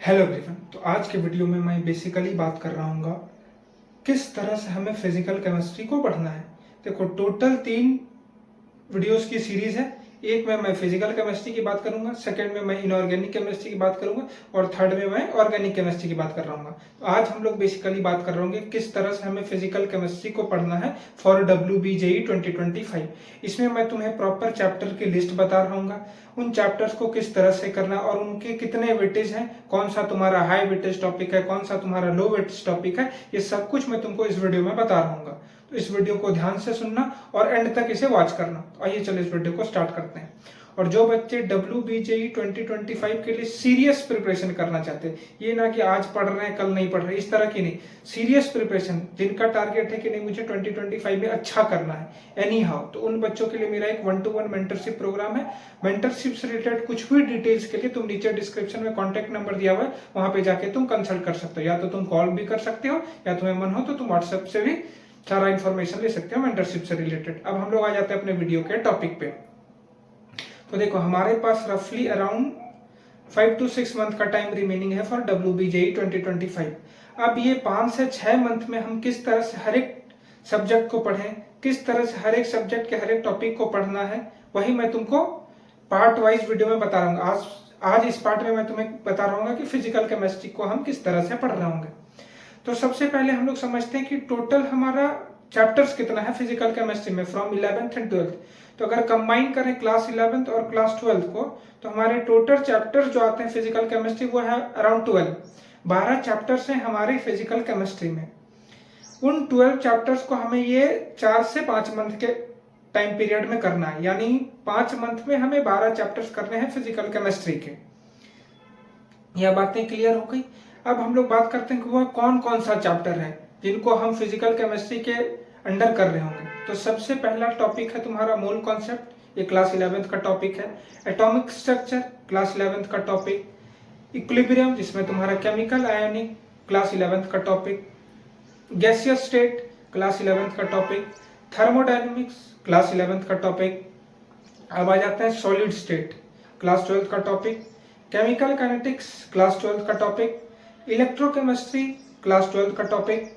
Hello everyone. तो आज के वीडियो में मैं बेसिकली बात कर रहा हूँ किस तरह से हमें फिजिकल केमिस्ट्री को पढ़ना है। देखो, टोटल 3 वीडियोस की सीरीज है। एक में मैं फिजिकल केमिस्ट्री की बात करूंगा, सेकंड में मैं इनऑर्गेनिक केमिस्ट्री की बात करूंगा और थर्ड में मैं ऑर्गेनिक केमिस्ट्री की बात कर रहा हूँ। तो आज हम लोग बेसिकली बात कर रहे होंगे किस तरह से हमें फिजिकल केमिस्ट्री को पढ़ना है फॉर WBJE 2025। इसमें मैं तुम्हें प्रॉपर चैप्टर की लिस्ट बता रहा हूँ, उन चैप्टर्स को किस तरह से करना और उनके कितने वेटेज हैं, कौन सा तुम्हारा हाई वेटेज टॉपिक है, कौन सा तुम्हारा लो वेटेज टॉपिक है, ये सब कुछ मैं तुमको इस वीडियो में बता रहा हूँ। तो इस वीडियो को ध्यान से सुनना और एंड तक इसे वॉच करना। तो आइए चलो इस वीडियो को स्टार्ट करते हैं। और जो बच्चे WBJE 2025 के लिए सीरियस प्रिपरेशन करना चाहते हैं, ये ना कि आज पढ़ रहे हैं कल नहीं पढ़ रहे, इस तरह की नहीं, सीरियस प्रिपरेशन जिनका टारगेट है कि नहीं मुझे 2025 में अच्छा करना है एनी हाउ, तो उन बच्चों के लिए मेरा एक 1-to-1 मेंटरशिप प्रोग्राम है। मेंटरशिप से रिलेटेड कुछ भी डिटेल्स के लिए तुम नीचे डिस्क्रिप्शन में कॉन्टेक्ट नंबर दिया हुआ है, वहां पे जाके तुम कंसल्ट कर सकते हो। या तो तुम कॉल भी कर सकते हो या तुम्हें मन हो तो तुम व्हाट्सएप से भी सारा इंफॉर्मेशन ले सकते हो मेंटरशिप से रिलेटेड। अब हम लोग आ जाते हैं अपने वीडियो के टॉपिक पे। तो देखो, हमारे पास रफली अराउंड 5 to 6 मंथ का टाइम रिमेनिंग है फॉर WBJE 2025। अब ये 5 से 6 मंथ में हम किस तरह से हर एक सब्जेक्ट को पढ़ें, किस तरह से हर एक सब्जेक्ट के हर एक टॉपिक को पढ़ना है, वही मैं तुमको पार्ट वाइज वीडियो में बता रहा हूँ। आज इस पार्ट में मैं तुम्हें बता रहा हूँ कि फिजिकल केमिस्ट्री को हम किस तरह से पढ़ रहे होंगे। तो सबसे पहले हम लोग समझते हैं कि टोटल हमारा चैप्टर्स कितना है फिजिकल केमिस्ट्री में फ्रॉम 11th एंड 12th। तो अगर कंबाइन करें क्लास 11th और क्लास 12th को, तो हमारे टोटल चैप्टर्स जो आते हैं फिजिकल केमिस्ट्री वो है अराउंड 12 चैप्टर्स हैं हमारे फिजिकल केमिस्ट्री में। उन 12 चैप्टर्स को हमें ये 4 से 5 मंथ के टाइम पीरियड में करना है, यानी 5 मंथ में हमें 12 चैप्टर्स करने हैं फिजिकल केमिस्ट्री के। यह बातें क्लियर हो गई। अब हम लोग बात करते हैं कि वह कौन कौन सा चैप्टर है जिनको हम फिजिकल केमिस्ट्री के अंडर कर रहे होंगे। तो सबसे पहला टॉपिक है तुम्हारा मोल कॉन्सेप्ट, ये क्लास 11th का टॉपिक है। एटॉमिक स्ट्रक्चर क्लास 11th का टॉपिक। इक्विलिब्रियम जिसमें तुम्हारा केमिकल आयोनिक क्लास 11th का topic. Gaseous state class 11th का टॉपिक। थर्मोडायनेमिक्स क्लास 11th का टॉपिक। अब आ जाते हैं सॉलिड स्टेट क्लास 12th का topic. Chemical kinetics class 12th का टॉपिक। इलेक्ट्रोकेमिस्ट्री क्लास 12th का टॉपिक।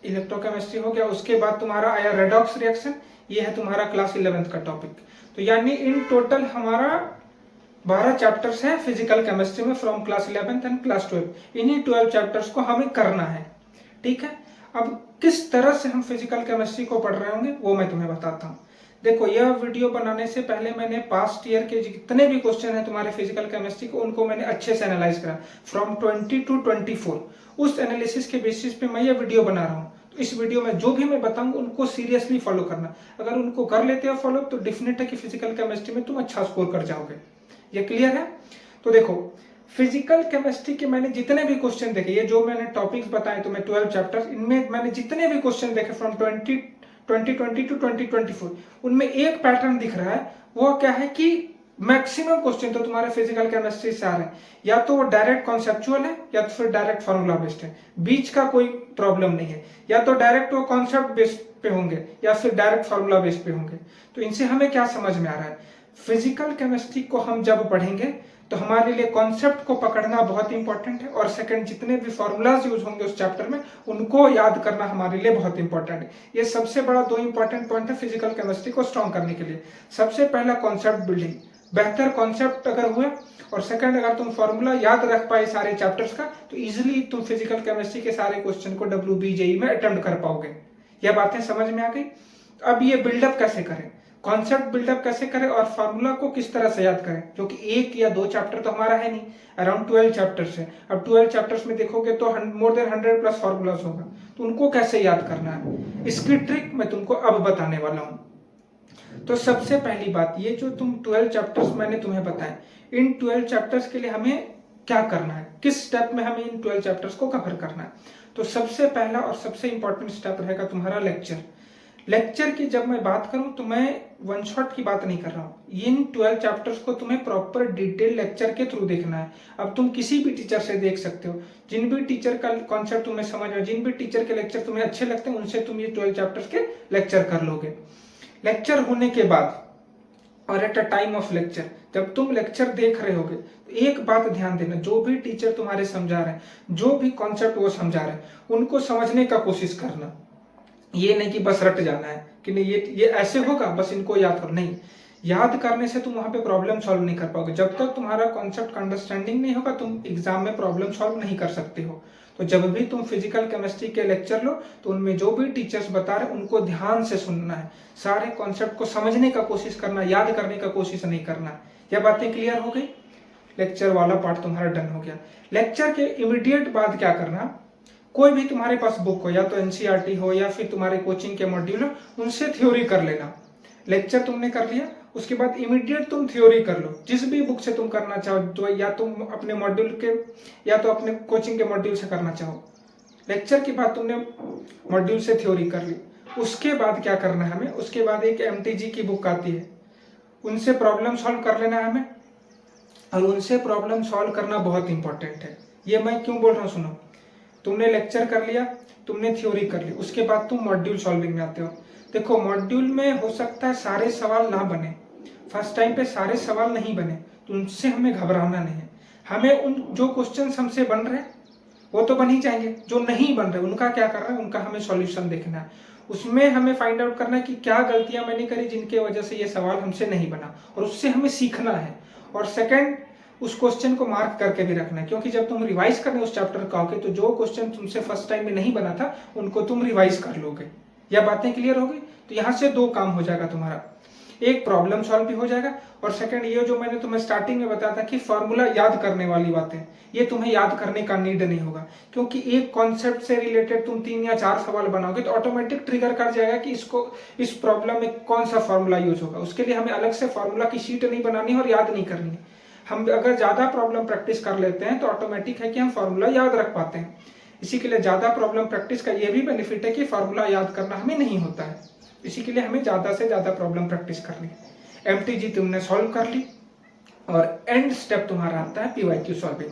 इलेक्ट्रोकेमिस्ट्री हो गया। उसके बाद तुम्हारा आया रेडॉक्स रिएक्शन, ये है तुम्हारा क्लास 11th का टॉपिक। तो यानी इन टोटल हमारा 12 चैप्टर्स हैं फिजिकल केमिस्ट्री में from class 11th and class 12। इन्हीं 12 चैप्टर्स को हमें करना है, ठीक है। अब किस तरह से हम फिजिकल केमिस्ट्री को पढ़ रहे होंगे वो मैं तुम्हें बताता हूँ। देखो, यह वीडियो बनाने से पहले मैंने पास्ट ईयर के जितने भी क्वेश्चन है तुम्हारे फिजिकल केमिस्ट्री को, उनको मैंने अच्छे से एनालाइज करा फ्रॉम 20 to 24। उस एनालिसिस के बेसिस पे मैं ये वीडियो बना रहा हूँ। तो इस वीडियो में जो भी मैं बताऊंगा उनको सीरियसली फॉलो करना। अगर उनको कर लेते हो फॉलो तो डेफिनेट है कि फिजिकल केमिस्ट्री में तुम अच्छा स्कोर कर जाओगे। ये क्लियर है? तो देखो, फिजिकल केमिस्ट्री के मैंने जितने भी क्वेश्चन देखे, ये जो मैंने टॉपिक्स बताए तुम्हें 12 चैप्टर्स, इनमें मैंने जितने भी क्वेश्चन देखे फ्रॉम 2020 to 2024, उनमें एक पैटर्न दिख रहा है। वो क्या है कि मैक्सिमम क्वेश्चन तो तुम्हारे फिजिकल केमिस्ट्री से आ रहे हैं, या तो वो डायरेक्ट कॉन्सेप्चुअल है या तो फिर डायरेक्ट फॉर्मूला बेस्ड है, बीच का कोई प्रॉब्लम नहीं है। या तो डायरेक्ट वो कॉन्सेप्ट बेस्ड पे होंगे या फिर डायरेक्ट फॉर्मूला बेस्ड पे होंगे। तो इनसे हमें क्या समझ में आ रहा है, फिजिकल केमिस्ट्री को हम जब पढ़ेंगे तो हमारे लिए कॉन्सेप्ट को पकड़ना बहुत इंपॉर्टेंट है, और सेकंड जितने भी फॉर्मूलाज यूज होंगे उस चैप्टर में उनको याद करना हमारे लिए बहुत इंपॉर्टेंट है। ये सबसे बड़ा 2 इंपॉर्टेंट पॉइंट है फिजिकल केमिस्ट्री को स्ट्रॉन्ग करने के लिए। सबसे पहला कॉन्सेप्ट बिल्डिंग, बेहतर कॉन्सेप्ट अगर हुए, और सेकंड अगर तुम फॉर्मूला याद रख पाए सारे चैप्टर्स का, तो इजिली तुम फिजिकल केमिस्ट्री के सारे क्वेश्चन को WBJE में अटेम्प्ट कर पाओगे। यह बातें समझ में आ गई। अब ये बिल्डअप कैसे करें, कॉन्सेप्ट बिल्डअप कैसे करें और फार्मूला को किस तरह से याद करें, जो कि 1 या 2 चैप्टर तो हमारा है नहीं, अराउंड 12 चैप्टर्स है। अब 12 चैप्टर्स में देखोगे तो मोर देन 100+ फॉर्मूलाज होगा, तो उनको कैसे याद करना है, इसकी ट्रिक मैं तुमको अब बताने वाला हूं। तो सबसे पहली बात, ये जो तुम 12 चैप्टर्स मैंने तुम्हें बताए, इन 12 चैप्टर्स के लिए हमें क्या करना है, किस स्टेप में हमें इन 12 चैप्टर्स को कवर करना है। तो सबसे पहला और सबसे इंपॉर्टेंट स्टेप रहेगा तुम्हारा लेक्चर। लेक्चर की जब मैं बात करूं तो मैं वन शॉट की बात नहीं कर रहा हूं। इन 12 चैप्टर्स को तुम्हें प्रॉपर डिटेल लेक्चर के थ्रू देखना है। अब तुम किसी भी टीचर से देख सकते हो, जिन भी टीचर का कॉन्सेप्ट तुम्हें समझ में, जिन भी टीचर के लेक्चर तुम्हें अच्छे लगते हैं, उनसे तुम ये 12 चैप्टर्स के लेक्चर कर लोगे। लेक्चर होने के बाद और at a time of lecture, जब तुम लेक्चर देख रहे होगे तो एक बात ध्यान देना, जो भी टीचर तुम्हारे समझा रहे हैं, जो भी कॉन्सेप्ट वो समझा रहे हैं, उनको समझने का कोशिश करना। ये नहीं कि बस रट जाना है कि नहीं ये ऐसे होगा बस इनको याद करो, नहीं। याद करने से तुम वहां पे प्रॉब्लम सॉल्व नहीं कर पाओगे। जब तक तुम्हारा कॉन्सेप्ट का अंडरस्टैंडिंग नहीं होगा, तुम एग्जाम में प्रॉब्लम सॉल्व नहीं कर सकते हो। तो जब भी तुम फिजिकल केमिस्ट्री के लेक्चर लो तो उनमें जो भी टीचर्स बता रहे हैं उनको ध्यान से सुनना है, सारे कॉन्सेप्ट को समझने का कोशिश करना, याद करने का कोशिश नहीं करना। यह बातें क्लियर हो गई? लेक्चर वाला पार्ट तुम्हारा डन हो गया। लेक्चर के इमीडिएट बाद क्या करना, कोई भी तुम्हारे पास बुक हो, या तो एनसीईआरटी हो या फिर तुम्हारे कोचिंग के मॉड्यूल हो, उनसे थ्योरी कर लेना। लेक्चर तुमने कर लिया, उसके बाद इमीडिएट तुम थ्योरी कर लो, जिस भी बुक से तुम करना चाहो, तो या तुम अपने मॉड्यूल के या तो अपने कोचिंग के मॉड्यूल से करना चाहो। लेक्चर के बाद तुमने मॉड्यूल से थ्योरी कर ली, उसके बाद क्या करना है हमें, उसके बाद एक एमटीजी की बुक आती है, उनसे प्रॉब्लम सॉल्व कर लेना है हमें। और उनसे प्रॉब्लम सॉल्व करना बहुत इंपॉर्टेंट है। ये मैं क्यों बोल रहा हूँ सुनो, तुमने लेक्चर कर लिया, तुमने थ्योरी कर ली, उसके बाद तुम मॉड्यूल सॉल्विंग में आते हो। देखो मॉड्यूल में हो सकता है सारे सवाल ना बने, फर्स्ट टाइम पे सारे सवाल नहीं बने, तो उनसे हमें घबराना नहीं है। हमें उन जो क्वेश्चन हमसे बन रहे हैं वो तो बन ही जाएंगे, जो नहीं बन रहे उनका क्या कर रहे हैं, उनका हमें सॉल्यूशन देखना है। उसमें हमें फाइंड आउट करना है कि क्या गलतियां मैंने करी जिनके वजह से ये सवाल हमसे नहीं बना, और उससे हमें सीखना है। और सेकंड, उस क्वेश्चन को मार्क करके भी रखना है, क्योंकि जब तुम रिवाइज करने उस चैप्टर का आओगे तो जो क्वेश्चन तुमसे फर्स्ट टाइम में नहीं बना था उनको तुम रिवाइज कर लोगे। या बातें क्लियर होगी? तो यहाँ से दो काम हो जाएगा तुम्हारा, एक प्रॉब्लम सॉल्व भी हो जाएगा, और सेकंड ये जो मैंने तुम्हें स्टार्टिंग में बताया था कि फॉर्मूला याद करने वाली बातें, ये तुम्हें याद करने का नीड नहीं होगा, क्योंकि एक कॉन्सेप्ट से रिलेटेड तुम 3 या 4 सवाल बनाओगे तो ऑटोमेटिक ट्रिगर कर जाएगा कि इस प्रॉब्लम में कौन सा फॉर्मूला यूज होगा। उसके लिए हमें अलग से फॉर्मूला की शीट नहीं बनानी है और याद नहीं करनी है। हम अगर ज्यादा प्रॉब्लम प्रैक्टिस कर लेते हैं तो ऑटोमेटिक है कि हम फॉर्मूला याद रख पाते हैं। इसी के लिए ज्यादा प्रॉब्लम प्रैक्टिस का ये भी बेनिफिट है कि फॉर्मूला याद करना हमें नहीं होता है। इसी के लिए हमें ज्यादा से ज्यादा प्रॉब्लम प्रैक्टिस करनी है। एमटीजी तुमने सॉल्व कर ली, और एंड स्टेप तुम्हारा आता है पीवाईक्यू सॉल्विंग।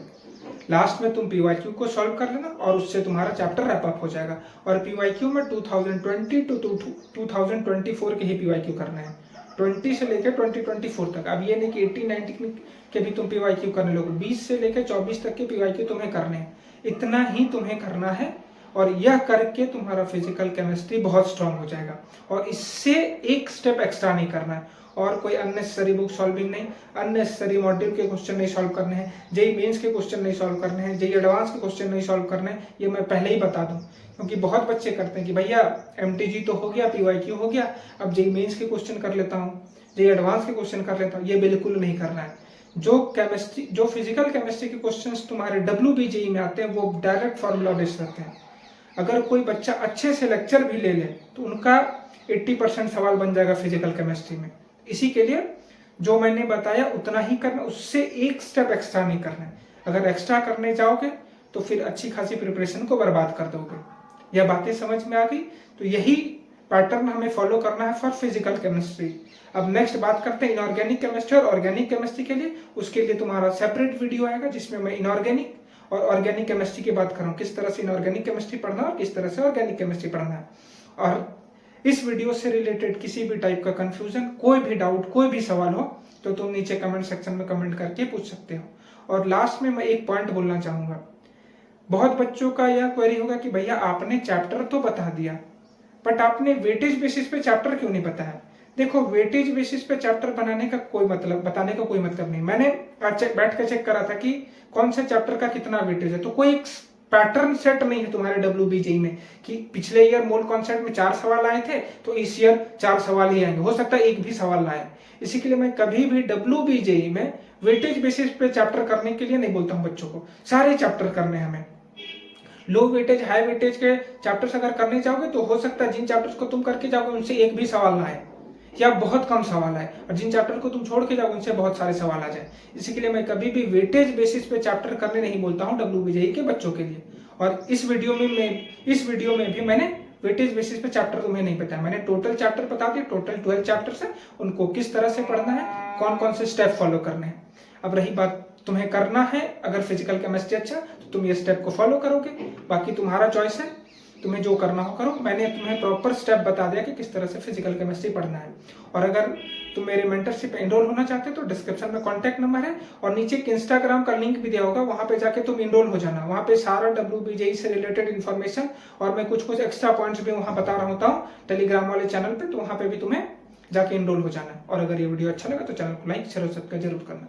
लास्ट में तुम पीवाईक्यू को सॉल्व कर लेना और उससे तुम्हारा चैप्टर रैप अप हो जाएगा। और पीवाईक्यू में 2020 टू 2024 के ही पीवाईक्यू करना है, 20 से लेकर 2024 तक। अब ये नहीं कि 18-19 के भी तुम पीवाईक्यू करने लोगे, 20 से लेकर 24 तक के पीवाईक्यू तुम्हें करने हैं। इतना ही तुम्हें करना है, और यह करके तुम्हारा फिजिकल केमिस्ट्री बहुत स्ट्रांग हो जाएगा। और इससे एक स्टेप एक्स्ट्रा नहीं करना है, और कोई अननेसेसरी बुक सॉल्विंग नहीं, अननेसेसरी मॉड्यूल के क्वेश्चन नहीं सॉल्व करने हैं, जेई मेंस के क्वेश्चन नहीं सॉल्व करने हैं, जेई एडवांस के क्वेश्चन नहीं सॉल्व करने हैं। ये मैं पहले ही बता दूं, क्योंकि बहुत बच्चे करते हैं कि भैया एमटीजी तो हो गया, पीवाईक्यू हो गया, अब जेई मेंस के क्वेश्चन कर लेता हूँ, जेई एडवांस के क्वेश्चन कर लेता हूँ। ये बिल्कुल नहीं करना है। जो फिजिकल केमिस्ट्री के क्वेश्चंस तुम्हारे WBJEE में आते हैं वो डायरेक्ट फॉर्मूला बेस्ड रहते हैं। अगर कोई बच्चा अच्छे से लेक्चर भी ले ले तो उनका 80% सवाल बन जाएगा फिजिकल केमिस्ट्री में। इसी के लिए जो मैंने बताया उतना ही करना, उससे एक स्टेप एक्स्ट्रा नहीं करना है। अगर एक्स्ट्रा करने जाओगे तो फिर अच्छी खासी प्रिपरेशन को बर्बाद कर दोगे। यह बातें समझ में आ गई? तो यही पैटर्न हमें फॉलो करना है फॉर फिजिकल केमिस्ट्री। अब नेक्स्ट बात करते हैं इनऑर्गेनिक केमिस्ट्री और ऑर्गेनिक केमिस्ट्री के लिए। उसके लिए तुम्हारा सेपरेट वीडियो आएगा जिसमें मैं इनऑर्गेनिक और ऑर्गेनिक केमिस्ट्री की बात करूँ, किस तरह से इनऑर्गेनिक केमिस्ट्री पढ़ना और किस तरह से ऑर्गेनिक केमिस्ट्री पढ़ना है। और इस वीडियो से रिलेटेड किसी भी टाइप का कंफ्यूजन, कोई भी डाउट, कोई भी सवाल हो तो तुम नीचे कमेंट सेक्शन में कमेंट करके पूछ सकते हो। और लास्ट में मैं एक पॉइंट बोलना चाहूंगा, बहुत बच्चों का यह क्वेरी होगा कि भैया आपने चैप्टर तो बता दिया बट आपने वेटेज बेसिस पे चैप्टर क्यों नहीं बताया। देखो वेटेज बेसिस पे चैप्टर बताने का कोई मतलब नहीं। मैंने बैठ कर चेक करा था कि कौन से चैप्टर का कितना वेटेज है, तो कोई एक पैटर्न सेट नहीं है तुम्हारे WBJEE में कि पिछले ईयर मोल कॉन्सेप्ट में 4 सवाल आए थे तो इस ईयर 4 सवाल ही आएंगे, हो सकता है एक भी सवाल लाए। इसी के लिए मैं कभी भी WBJEE में वेटेज बेसिस पे चैप्टर करने के लिए नहीं बोलता हूँ बच्चों को, सारे चैप्टर करने हैं हमें। लो वेटेज हाई वेटेज के चैप्टर्स अगर करने जाओगे तो हो सकता है जिन चैप्टर्स को तुम करके जाओगे उनसे एक भी सवाल ना आए या बहुत कम सवाल आए, और जिन चैप्टर को तुम छोड़ के जाओगे उनसे बहुत सारे सवाल आ जाए। इसी के लिए मैं कभी भी वेटेज बेसिस पे चैप्टर करने नहीं बोलता हूँ WBJEE के बच्चों के लिए। और इस वीडियो में भी मैंने वेटेज बेसिस पे चैप्टर तुम्हें नहीं बताया, मैंने टोटल चैप्टर बता दिए। टोटल 12 चैप्टर्स है, उनको किस तरह से पढ़ना है, कौन कौन से स्टेप फॉलो करने हैं। अब रही बात तुम्हें करना है, अगर फिजिकल केमिस्ट्री अच्छा तो तुम ये स्टेप को फॉलो करोगे, बाकी तुम्हारा चॉइस है, तुम्हें जो करना हो करो। मैंने तुम्हें प्रॉपर स्टेप बता दिया कि किस तरह से फिजिकल केमिस्ट्री पढ़ना है। और अगर तुम मेरे मेंटरशिप में इनरोल होना चाहते हो तो डिस्क्रिप्शन में कॉन्टैक्ट नंबर है और नीचे एक इंस्टाग्राम का लिंक भी दिया होगा, वहां पे जाके तुम इनरोल हो जाना। वहां पे सारा WBJEE से रिलेटेड इन्फॉर्मेशन और मैं कुछ एक्स्ट्रा पॉइंट्स भी वहां बता रहा होता हूँ टेलीग्राम वाले चैनल पे, तो वहां पे भी तुम्हें जाके इनरोल हो जाना। और अगर ये वीडियो अच्छा लगा तो चैनल को लाइक शेयर और सब्सक्राइब जरूर करना।